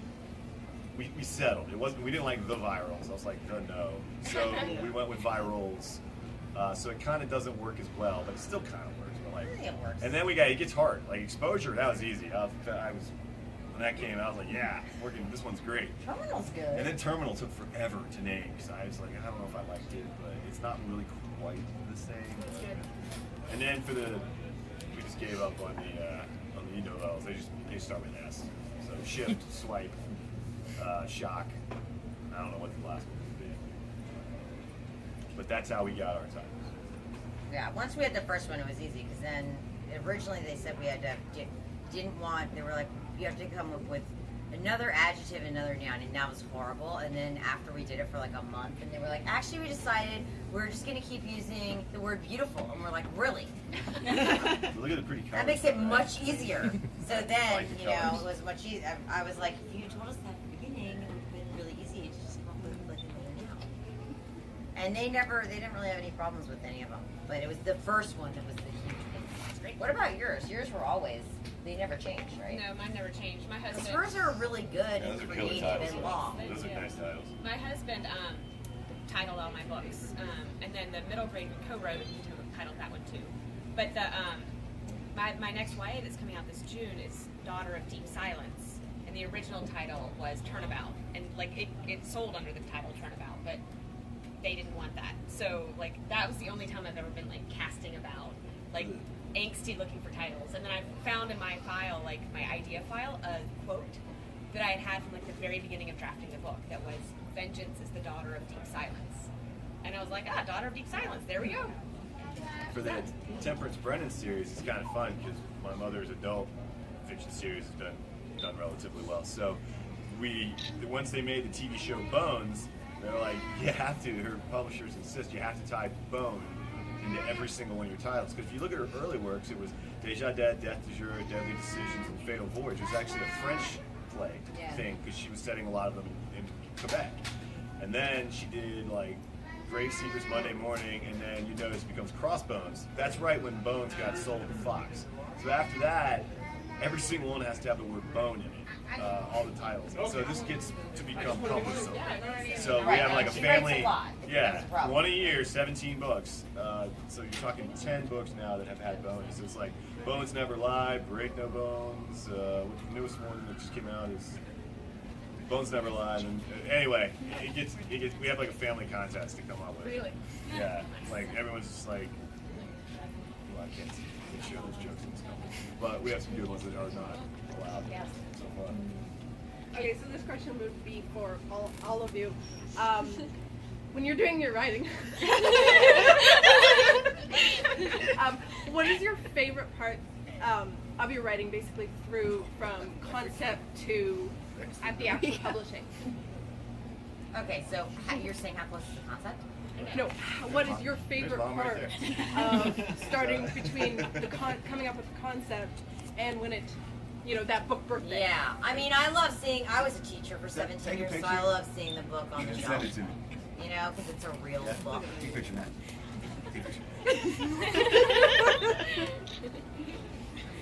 we settled. We didn't like the virals. I was like, no. So we went with virals. So it kind of doesn't work as well, but it still kind of works. But like, it works. And then it gets hard. Like exposure, that was easy. When that came out, I was like, yeah, this one's great. Terminal's good. And then Terminal took forever to name, because I was like, I don't know if I liked it, but it's not really quite the same. And then we just gave up on the e-novels. They start with S. So Shift, Swipe, Shock. I don't know what the last one would be. But that's how we got our titles. Yeah, once we had the first one, it was easy, because then originally they said we had to, they were like, you have to come up with another adjective, another noun, and that was horrible. And then after we did it for like a month, and they were like, actually we decided we're just going to keep using the word beautiful. And we're like, really? Look at the pretty colors. That makes it much easier. So then, Like the colors. it was much easier. I was like, if you told us that at the beginning, it would have been really easy to just come up with like another noun. And they didn't really have any problems with any of them. But it was the first one that was the huge thing. Great. What about yours? Yours were always, they never changed, right? No, mine never changed. My husband. Hers are really good Yeah, and those are killer creative titles. and long. Those are nice titles. My husband titled all my books, and then the middle grade we co-wrote and titled that one too. But my next YA that's coming out this June is Daughter of Deep Silence, and the original title was Turnabout, and like it sold under the title Turnabout, but they didn't want that. So like that was the only time I've ever been like casting about, like angsty looking for titles. And then I found in my file, like my idea file, a quote that I had from like the very beginning of drafting the book that was, "Vengeance is the daughter of deep silence." And I was like, Daughter of Deep Silence, there we go. For the Temperance Brennan series, it's kind of fun because my mother's adult fiction series has been done relatively well. So once they made the TV show Bones, they're like, you have to, her publishers insist, you have to tie bone into every single one of your titles. Because if you look at her early works, it was Déjà Dead, Death du Jour, Deadly Decisions, and Fatal Voyage. It was actually a French play thing because she was setting a lot of them in Quebec. And then she did like Grave Seekers Monday Morning, and then you notice it becomes Crossbones. That's right when Bones got sold to Fox. So after that, every single one has to have the word bone in it. all the titles. So this gets to become cumbersome. So we Right, have like a she writes family. a lot. It Yeah, becomes a problem. one a year, 17 books. So you're talking 10 books now that have had bones. So it's like Bones Never Lie, Break No Bones. The newest one that just came out is Bones Never Lie. And anyway, it gets. We have like a family contest to come up with. Really? Yeah, like everyone's just like, well, I can't show those jokes in this company, but we have some good ones that are not allowed so far. Okay, so this question would be for all of you. When you're doing your writing, what is your favorite part of your writing, basically from concept to at the actual publishing? Okay, so you're saying how close is the concept? No, what is your favorite Mom right part of starting between coming up with the concept and when it, that book birthday? Yeah, I mean, I love seeing. I was a teacher for 17 Take a years, so picture. I love seeing the book on the Send shelf. it to me. Because it's a real book. Take a picture, Matt. Take a picture.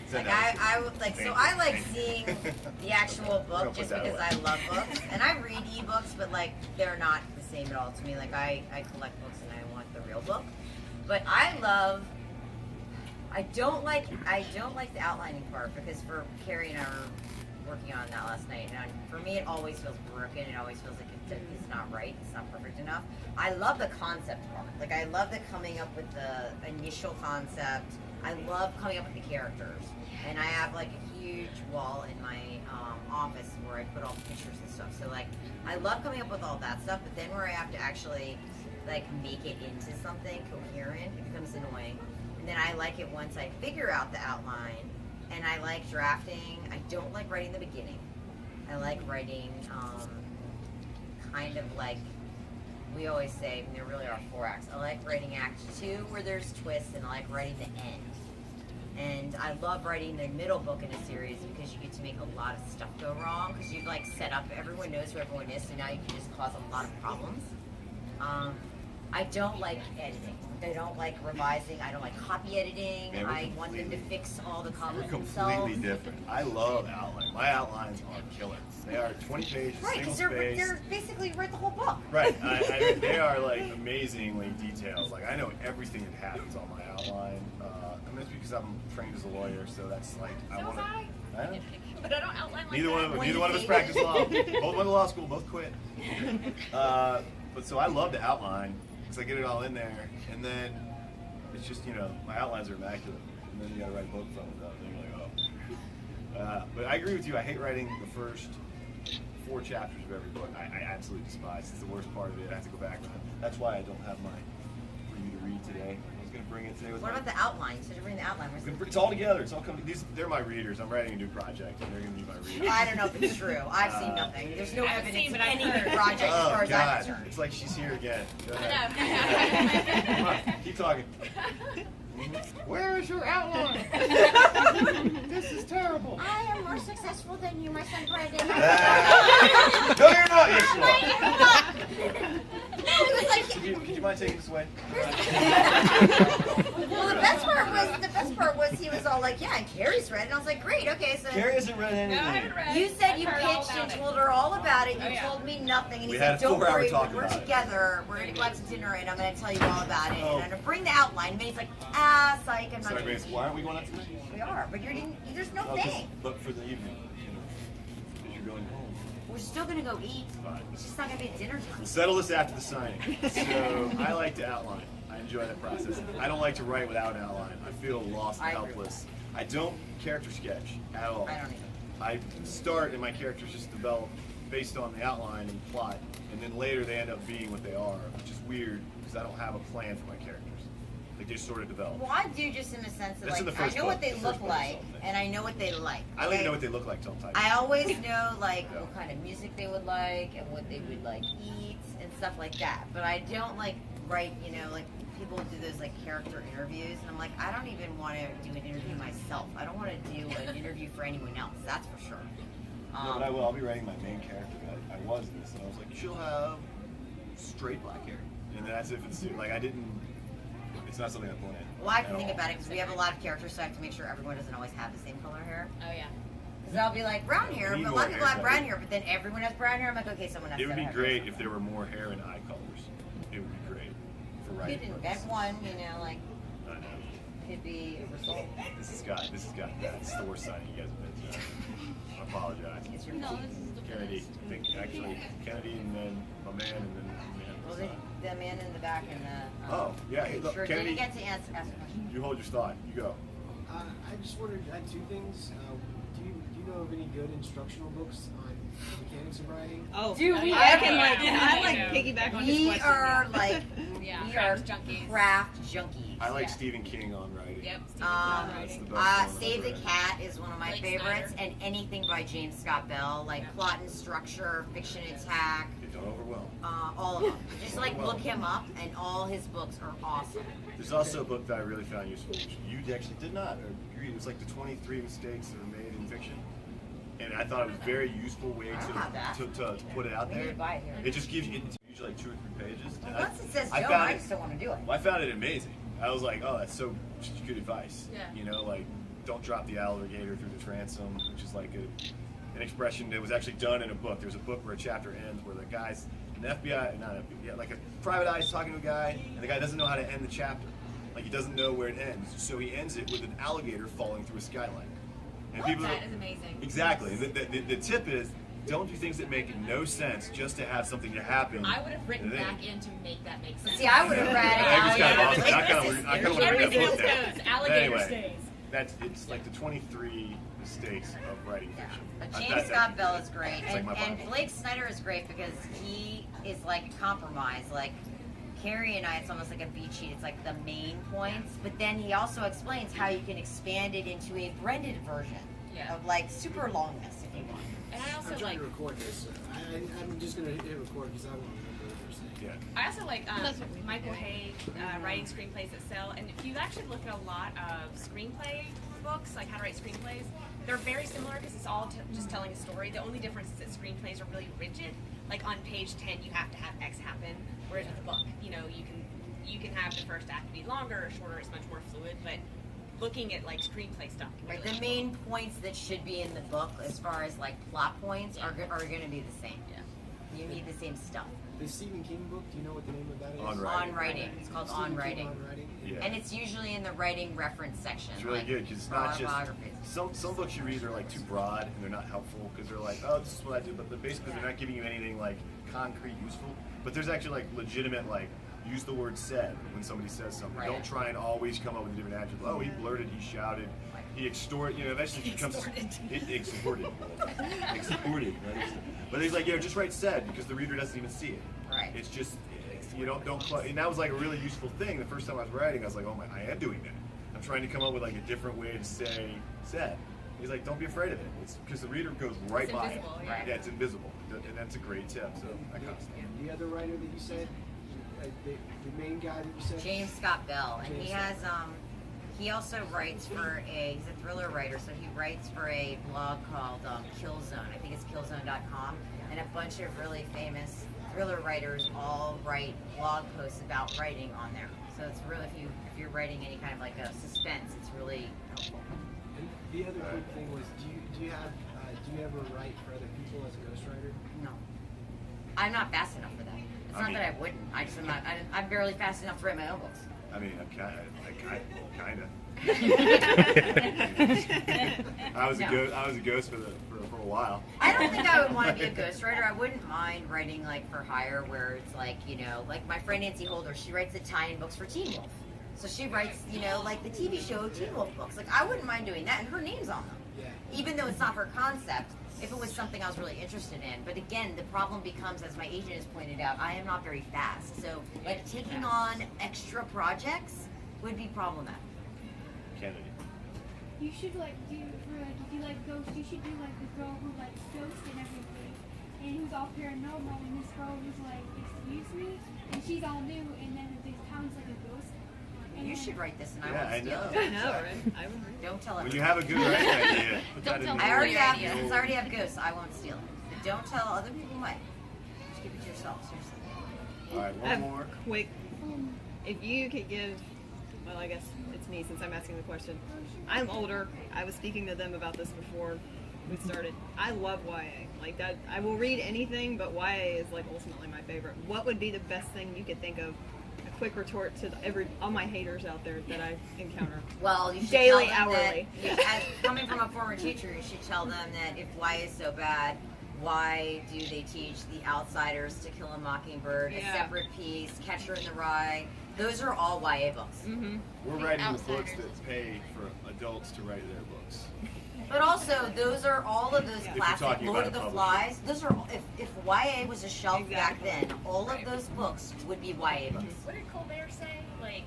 Send Like that. I would like. So I like seeing the actual We're gonna book put just that because away. I love books, and I read ebooks, but like they're not the same at all to me. Like I collect books and I want the real book, but I don't like the outlining part because for Carrie and I were working on that last night, and for me it always feels broken. It always feels like it's not right. It's not perfect enough. I love the concept part. Like I love the coming up with the initial concept. I love coming up with the characters, and I have like a huge wall in my office where I put all the pictures and stuff. So like I love coming up with all that stuff, but then where I have to actually like make it into something coherent, it becomes annoying. And then I like it once I figure out the outline, and I like drafting. I don't like writing the beginning. I like writing kind of like we always say, and there really are 4 acts. I like writing act 2 where there's twists, and I like writing the end. And I love writing the middle book in a series because you get to make a lot of stuff go wrong because you've like set up, everyone knows who everyone is, so now you can just cause a lot of problems. I don't like editing. I don't like revising. I don't like copy editing. Yeah, we're I want them to fix all the We're comments completely themselves. different. I love outline. My outlines are killer. They are 20 pages, Right, because single space. they're basically read the whole book. Right, they are like amazingly detailed. Like I know everything that happens on my outline. I mean, it's because I'm trained as a lawyer, so that's like I want to. But I don't outline like Neither that. one of us practiced law. Both went to law school. Both quit. But so I love to outline because I get it all in there, and then it's just my outlines are immaculate, and then you got to write a book from it. And you're like, oh. But I agree with you. I hate writing the first 4 chapters of every book. I absolutely despise. It's the worst part of it. I have to go back. That's why I don't have mine for you to read today. I was going to bring it today with What my- about the outline? So to bring the outline, where's the It's all together. It's all coming. They're my readers. I'm writing a new project, and they're going to be my readers. I don't know if it's true. I've seen nothing. There's no I haven't evidence seen, of but I've any heard. project as far Oh as I'm God! concerned. It's like she's here again. Go I ahead. know. Come on, keep talking. Where is your outline? This is terrible. I am more successful than you, my son Brendan. No, you're not. Yes, you are. Could you mind taking this away? Well, the best part was he was all like, "Yeah, and Carrie's read," and I was like, "Great, okay." So Carrie hasn't read No, I anything. haven't read. you said you I've heard all pitched about and it. told her all about it. Oh, You yeah. told me nothing, and We he had said, a "Don't 4-hour worry, talk we're about it." together. We're gonna go out to dinner, and I'm gonna tell you all about it. Oh. And I'm gonna bring the outline." And then he's like, "Psych, I'm not Sorry, doing Grace. it." Why aren't we going out tonight? We are, but there's no Oh, 'cause- thing. but for the evening, because you're going home. We're still gonna go eat. Fine. It's just not gonna be at dinner time. We'll settle this after the signing. So I like to outline. I enjoy that process. I don't like to write without an outline. I feel lost and I agree. helpless. I don't character sketch at all. I don't either. I start and my characters just develop based on the outline and plot, and then later they end up being what they are, which is weird because I don't have a plan for my characters. They just sort of develop. Well, I do just in the sense that That's in like the first I know book. what they The look first book is like, all things. and I know what they like. I don't even okay? know what they look like till I'm typing. I always know like Yeah. what kind of music they would like and what they would like eat and stuff like that. But I don't like write, like people do those like character interviews, and I'm like, I don't even want to do an interview myself. I don't want to do an interview for anyone else. That's for sure. No, but I will. I'll be writing my main character. I was this, and I was like, she'll have straight black hair, and that's if it's like I didn't. It's not something I planned. Well, I have to at think all. about it because we have a lot of characters, so I have to make sure everyone doesn't always have the same color hair. Oh yeah. Because I'll be like, brown hair, We need but a more lot of people have hairstyles. brown hair, but then everyone has brown hair. I'm like, okay, someone has It to would be have great hair. if there were more hair and eye colors. It would be great for You writing could invent purposes. one, you know, like, I know. could be a result. This has got that store signing you guys have been to. I apologize. It's your No, this is the Kennedy, best. I think actually Kennedy and then my man and then the man. Well, the man in the back and the. Oh, yeah, hey, look, sure Kennedy. didn't get to ask a question. You hold your thought. You go. I just wondered, I had two things. Do you know of any good instructional books on mechanics of writing? Oh, Do we I ever? can like, Yeah. I like piggyback on his We question. are like, Yeah, we craft are junkies. craft junkies. I like Yeah. Stephen King on writing. Yep. Um, That's the best one Save the I've read. Cat is one of my Blake favorites, Snyder. and anything by James Scott Bell, like Yeah. Plot and Structure, Fiction Attack, Don't overwhelm. all of them. Just like look him up, and all his books are awesome. There's also a book that I really found useful, which you actually did not agree. It was like the 23 mistakes that are made in fiction. And I thought it was a very useful way I don't have that. to put it out We need there. to buy it here. It just gives you, it's usually like 2 or 3 pages. And Once it says I Joe, found I it- just don't want to do it. Well, I found it amazing. I was like, oh, that's so good advice. Yeah. You know, like, don't drop the alligator through the transom, which is like an expression that was actually done in a book. There's a book where a chapter ends where the guy's, an FBI, not FBI, yeah, like a private eye is talking to a guy, and the guy doesn't know how to end the chapter. Like, he doesn't know where it ends. So he ends it with an alligator falling through a skylight. And That is amazing. Exactly. And the tip is, don't do things that make no sense just to have something to happen. I would have written And then- back in to make that make sense. See, I would have read That was kind of Alligator. awesome. I kind of want to read Everything that else book now. goes. But Alligator anyway, stays. it's like the 23 mistakes of writing Yeah. fiction. But I- James that- Scott Bell is great, It's like my and Bible. Blake Snyder is great because he is like a compromise. Like Carrie and I, it's almost like a beat sheet. It's like the main points, but then he also explains how you can expand it into a blended version Yeah. of like super longness if you want. And I also I'm trying like. to record this. I'm just going to hit record because I won't remember what you're saying. Yeah. I also like That's what we Michael Hay writing screenplays that sell. And if you actually look at a lot of screenplay books, like how to write screenplays, they're very similar because it's all just telling a story. The only difference is that screenplays are really rigid. Like on page 10, you have to have X happen, whereas with a book, you know, you can have the first act be longer or shorter. It's much more fluid. But looking at like screenplay stuff, can Right, really the main points that should be in the book, as far as like plot points, are going to be the same. Yeah. You need the same stuff. The Stephen King book, do you know what the name of that is? On Writing. On writing, it's called Stephen On King Writing, On Writing? Yeah. and it's usually in the writing reference section. It's really like, good because it's for not just autobiographies. some books you read are like too broad and they're not helpful because they're like, oh, this is what I do, but basically they're not giving you anything like concrete useful. But there's actually like legitimate like use the word said when somebody says something. Right. Don't try and always come up with a different adjective. Oh, he blurted, he shouted, he extorted. You know, eventually it becomes extorted. Extorted. Right? But he's like, just write said because the reader doesn't even see it. Right. It's just you don't. And that was like a really useful thing. The first time I was writing, I was like, oh my, I am doing that. I'm trying to come up with like a different way to say said. He's like, don't be afraid of it. It's because the reader goes right It's by invisible, it. yeah. Yeah, it's invisible, and that's a great tip. So I kind of The other writer that you said, the main guy that you said? James Scott Bell, and he James has he also writes for he's a thriller writer, so he writes for a blog called Killzone. I think it's killzone.com, and a bunch of really famous thriller writers all write blog posts about writing on there. So it's really if you're writing any kind of like a suspense, it's really helpful. And the other quick thing was, do you ever write for other people as a ghostwriter? No, I'm not fast enough for that. It's I not mean- that I wouldn't. I just am not. I'm barely fast enough to write my own books. I mean, I'm kind of. I was a ghost for a while. I don't think I would want to be a ghostwriter. I wouldn't mind writing like for hire, where it's like like my friend Nancy Holder. She writes the tie-in books for Teen Wolf, so she writes like the TV show Teen Wolf books. Like I wouldn't mind doing that, and her name's on them, Yeah. even though it's not her concept. If it was something I was really interested in, but again, the problem becomes, as my agent has pointed out, I am not very fast. So like taking on extra projects would be problematic. Kennedy. You should like do for like if you like ghosts, you should do like the girl who likes ghosts and everything, and who's all paranormal, and this girl who's like, excuse me, and she's all new, and then the town's like a ghost. And You then- should write this, and I Yeah, won't I steal know. it. I know, right? I would read. Don't tell When everyone. you have a good writing idea, put that in tell the I already Your have, idea. since I already have ghosts, I won't steal it. But don't tell other people might. Just keep it to yourself, seriously. All right, I one have more. quick. If you could give, well, I guess it's me since I'm asking the question. I'm older. I was speaking to them about this before. we started. I love YA. Like that, I will read anything, but YA is like ultimately my favorite. What would be the best thing you could think of? A quick retort to all my haters out there that I encounter. Well, you should daily, tell them hourly. That, as coming from a former teacher, you should tell them that if YA is so bad, why do they teach The Outsiders, To Kill a Mockingbird, A Separate Piece, Catcher in the Rye? Those are all YA books. Mm-hmm. We're writing the books that pay for adults to write their books. But also, those are all of those classic talking Lord about of the a Flies. Those are if YA was a shelf back then, all of those books would be YA books. What did Colbert say? Like,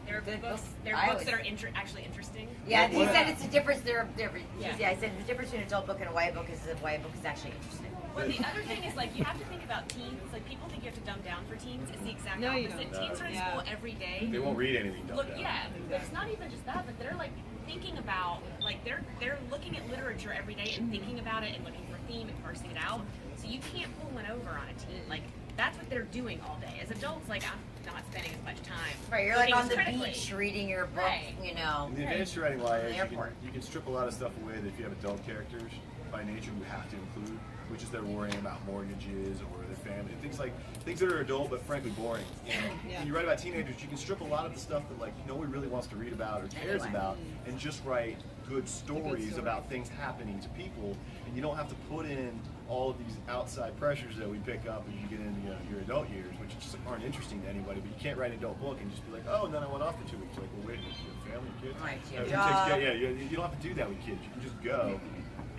there are Good books. books. There I are books always- that are actually interesting. Yeah, he said it's a difference. Yeah. I said the difference between an adult book and a YA book is a YA book is actually interesting. Well, the other thing is, like, you have to think about teens. Like, people think you have to dumb down for teens. It's the exact No, you opposite. don't. Teens are in Yeah. school every day. They won't read anything dumbed Look, down. yeah, it's not even just that, but they're like thinking about, like, they're looking at literature every day and thinking about it and looking for a theme and parsing it out. So you can't pull one over on a teen. Like, that's what they're doing all day. As adults, like, I'm not spending as much time. Right, you're like looking on the critically. beach reading your book, Right. you know. In the advantage to writing YA, is Airport. you can strip a lot of stuff away that if you have adult characters, by nature, you have to include, which is they're worrying about mortgages or their family, things that are adult but frankly boring. You know, when you write about teenagers, you can strip a lot of the stuff that like no one really wants to read about or cares about, and just write good stories about things happening to people, and you don't have to put in all of these outside pressures that we pick up as you get into your adult years, which just aren't interesting to anybody. But you can't write an adult book and just be like, oh, and then I went off for 2 weeks. Like, well, wait a minute, you have family, kids? Right, you Who have a takes job. care- you don't have to do that with kids. You can just go.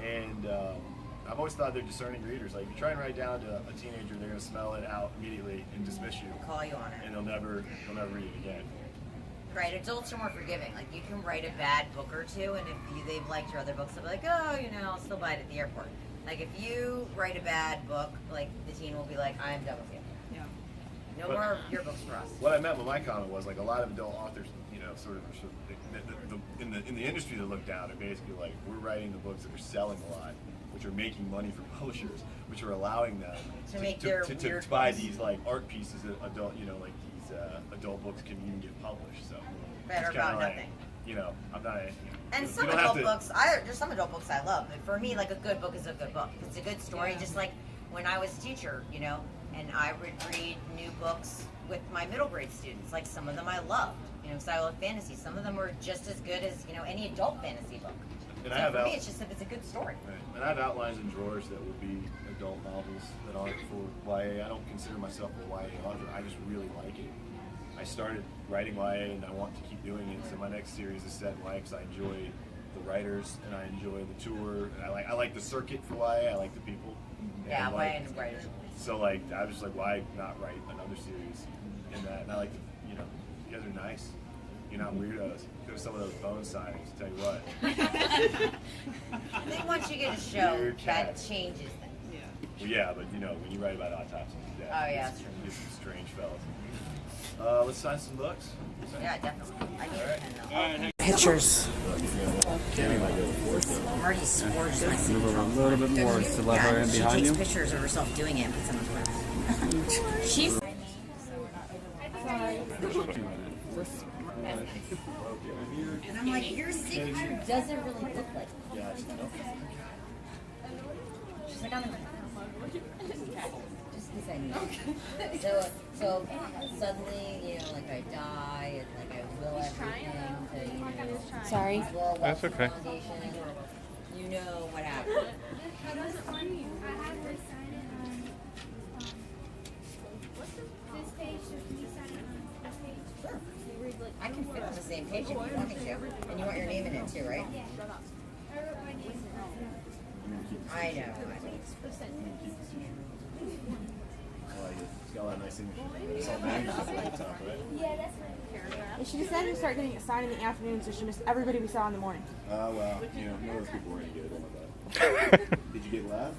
And I've always thought they're discerning readers. Like, if you try and write down to a teenager, they're going to smell it out immediately and dismiss you. Call you on it. And they'll never read it again. Right, adults are more forgiving. Like, you can write a bad book or two, and if they've liked your other books, they'll be like, oh, I'll still buy it at the airport. Like, if you write a bad book, like, the teen will be like, I am done with you. Yeah. No But- more of your books for us. What I meant with my comment was like a lot of adult authors, in the industry that look down are basically like we're writing the books that are selling a lot, which are making money for publishers, which are allowing them To make their to weird buy books. these like art pieces that adult like these adult books can even get published. So That are it's kinda about like, nothing. I'm not. And you some don't have adult to- books, there's some adult books I love. But for me, like, a good book is a good book. It's a good story. Just like when I was a teacher, and I would read new books with my middle grade students. Like, some of them I loved, because I love fantasy. Some of them were just as good as, any adult fantasy book. And So I have for me, it's just if it's a good story. Right. And I have outlines in drawers that would be adult novels that aren't for YA. I don't consider myself a YA author. I just really like it. I started writing YA and I want to keep doing it. So my next series is set in YA because I enjoy the writers and I enjoy the tour. And I like the circuit for YA. I like the people. Yeah, And, YA and writers. So like I was just like, why not write another series in that? And I like, you guys are nice. You're not weirdos. Go to some of those phone signings. Tell you what. I think once you get a show, Weird that cats. changes things. Well, yeah, but when you write about autopsies of death, Oh, yeah, it's- that's true. you're some strange fellas. Let's sign some books. Yeah, definitely. I need Alright. a pen, though. Pictures. Marty's forged my Move signature. over a little bit more to let her in She behind takes you. pictures of herself doing it and puts them on Twitter. She's and I'm like, your signature doesn't really look like it. She's like, I'm in just because I need it. So suddenly, like I die and like I will everything to, Sorry. Well, That's okay. Foundation, you know what happened. I have her sign it on this page, so can you sign it on this page? Sure. I can fit on the same page if you want me to. And you want your name in it too, right? Yeah. I wrote my name. I know. It's got a lot of nice signatures. It's all magazines at the top, right? Yeah, that's my And she decided to start getting it signed in the afternoon, so she missed everybody we saw in the morning. Well, none of those people were any good. Don't worry about it. Did you get Lev?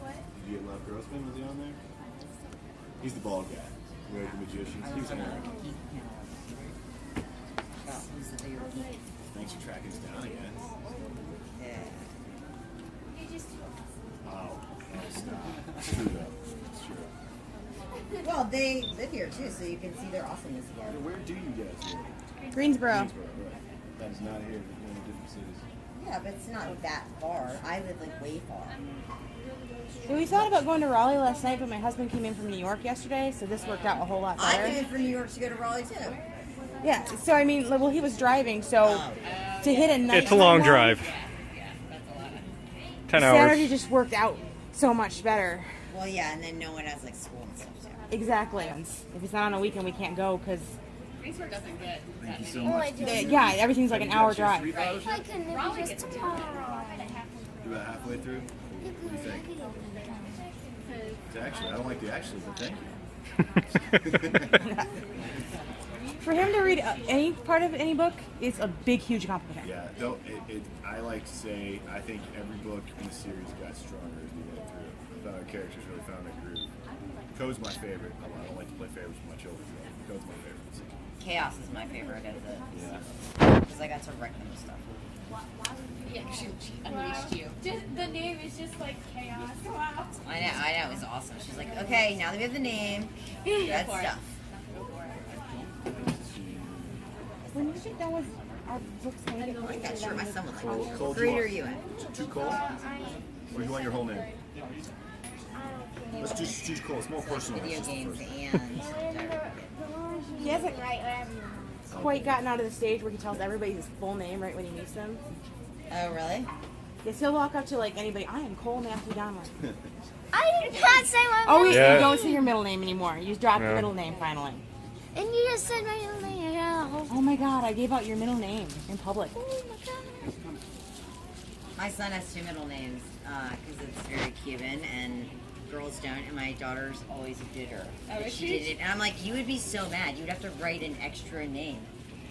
What? Did you get Lev Grossman? Was he on there? He's the bald guy. Who had the magicians. He was in there. Thanks for tracking us down again. You just Oh, stop. It's true though. It's true. Well, they live here too, so you can see their awesomeness again. Where do you guys live? Greensboro. Greensboro, right. That is not here, but in different cities. Yeah, Yeah, but it's not that far. I live like way far. We thought about going to Raleigh last night, but my husband came in from New York yesterday, so this worked out a whole lot I better. came in from New York to go to Raleigh too. Yeah, so I mean, well, he was driving, so to hit a night. It's a long drive. 10 hours. Saturday just worked out so much better. Well, yeah, and then no one has like school and stuff too. Exactly. And if it's not on a weekend, we can't go because. Greensburg doesn't get Thank you so Oh, much. I do. Yeah, everything's like an hour drive. Why couldn't it be just tomorrow? You about halfway through? What do you think? It's actually, I don't like the actually, but thank you. For him to read any part of any book is a big, huge compliment. Yeah, though I like to say I think every book in the series got stronger as we went through. I thought our characters really found their groove. Code's my favorite. I don't like to play favorites with my children. Code's my favorite. Chaos is my favorite of the. Yeah. Because I got to wreck them with stuff. Yeah, she unleashed you. Just the name is just like chaos. Wow. I know, it was awesome. She's like, okay, now that we have the name, that's stuff. When you get done with our books, can we get I got sure my son would like Cold, it. cold Grade you are want? you in? Too cold? Or do you want your whole name? Let's just choose cold. It's more personal. Video It's just games personal. and. He hasn't quite gotten out of the stage where he tells everybody his full name right when he meets them. Oh, really? Yes, he'll walk up to like anybody. I am Cole Matthew Donlin. I did not say my Oh, middle you Yeah. don't say your middle name anymore. You just dropped No. your middle name finally. And you just said my middle name. Oh my God! I gave out your middle name in public. Oh my God. My son has two middle names because it's very Cuban and girls don't, and my daughter's always a bitter. Oh, is she she? did it, and I'm like, you would be so mad. You would have to write an extra name.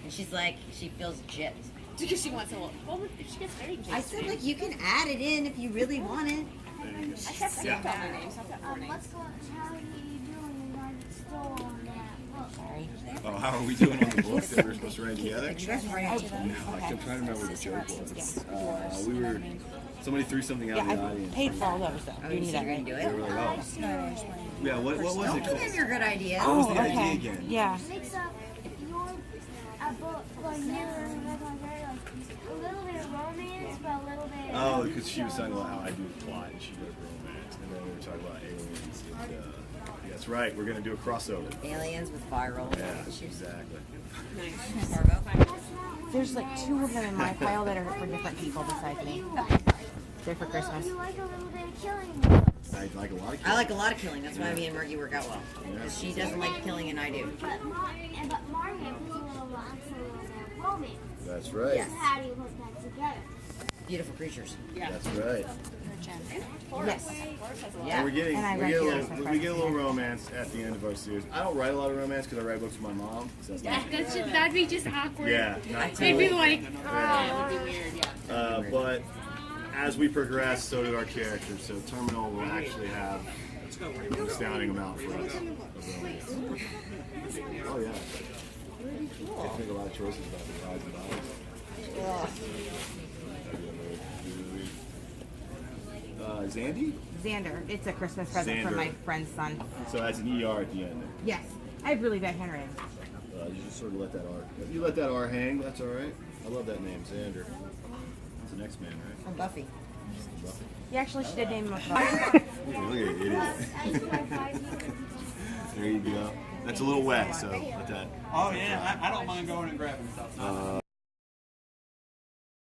And she's like, she feels gypped. Because she wants a little. Well, if she gets married, I said, like, you can add it in if you really want it. I kept saying all their names. I've got four names. Let's go. How are you doing? I'm still on that book. Sorry. Oh, how are we doing on the book that we're supposed to write together? You guys write it together. No, I'm trying to remember what the joke was. We were, somebody threw something out Yeah, in the I audience. paid for all those though. Oh, You you need said that, you're right? gonna do They it? were like, yeah, what was Don't it give called? him your good idea. What was the Oh, idea okay. again? Yeah. Mix up your a book like newer and like a little bit of romance, but a little bit. Oh, because she was talking about how I do plot and she does romance. And then we were talking about aliens. And, yeah, that's right. We're going to do a crossover. Aliens with viral Yeah, issues. exactly. Marvo? There's like 2 of them in my pile that are for different people besides me. They're for Christmas. You like a little bit of killing. I like a lot of I like a lot of killing. That's why me and Margie work out well. Yeah. Because she doesn't like killing and I do. But Margaret puts a little romance. That's right. So how do you put that together? Beautiful creatures. That's right. Yes. Yeah. And we're getting, And I we read get a yours little, in we get a little front. romance at the end of our series. I don't write a lot of romance because I write books with my mom. So that's not That'd be just awkward. yeah, not They'd be cool. like, But as we progress, so did our characters. So Terminal will actually have an astounding amount for us of romance. Oh yeah. I make a lot of choices about the rides and Zandy? Xander. It's a Christmas present from Xander. my friend's son. So that's an ER at the end. Yes. I have really bad handwriting. You just sort of let that R. You let that R hang. That's all right. I love that name, Xander. It's an X-Man, right? Or Buffy. Buffy. Yeah, actually, she did name him a Look at it, idiot. There you go. That's a little wet, so let that. Oh yeah, I don't mind going and grabbing stuff.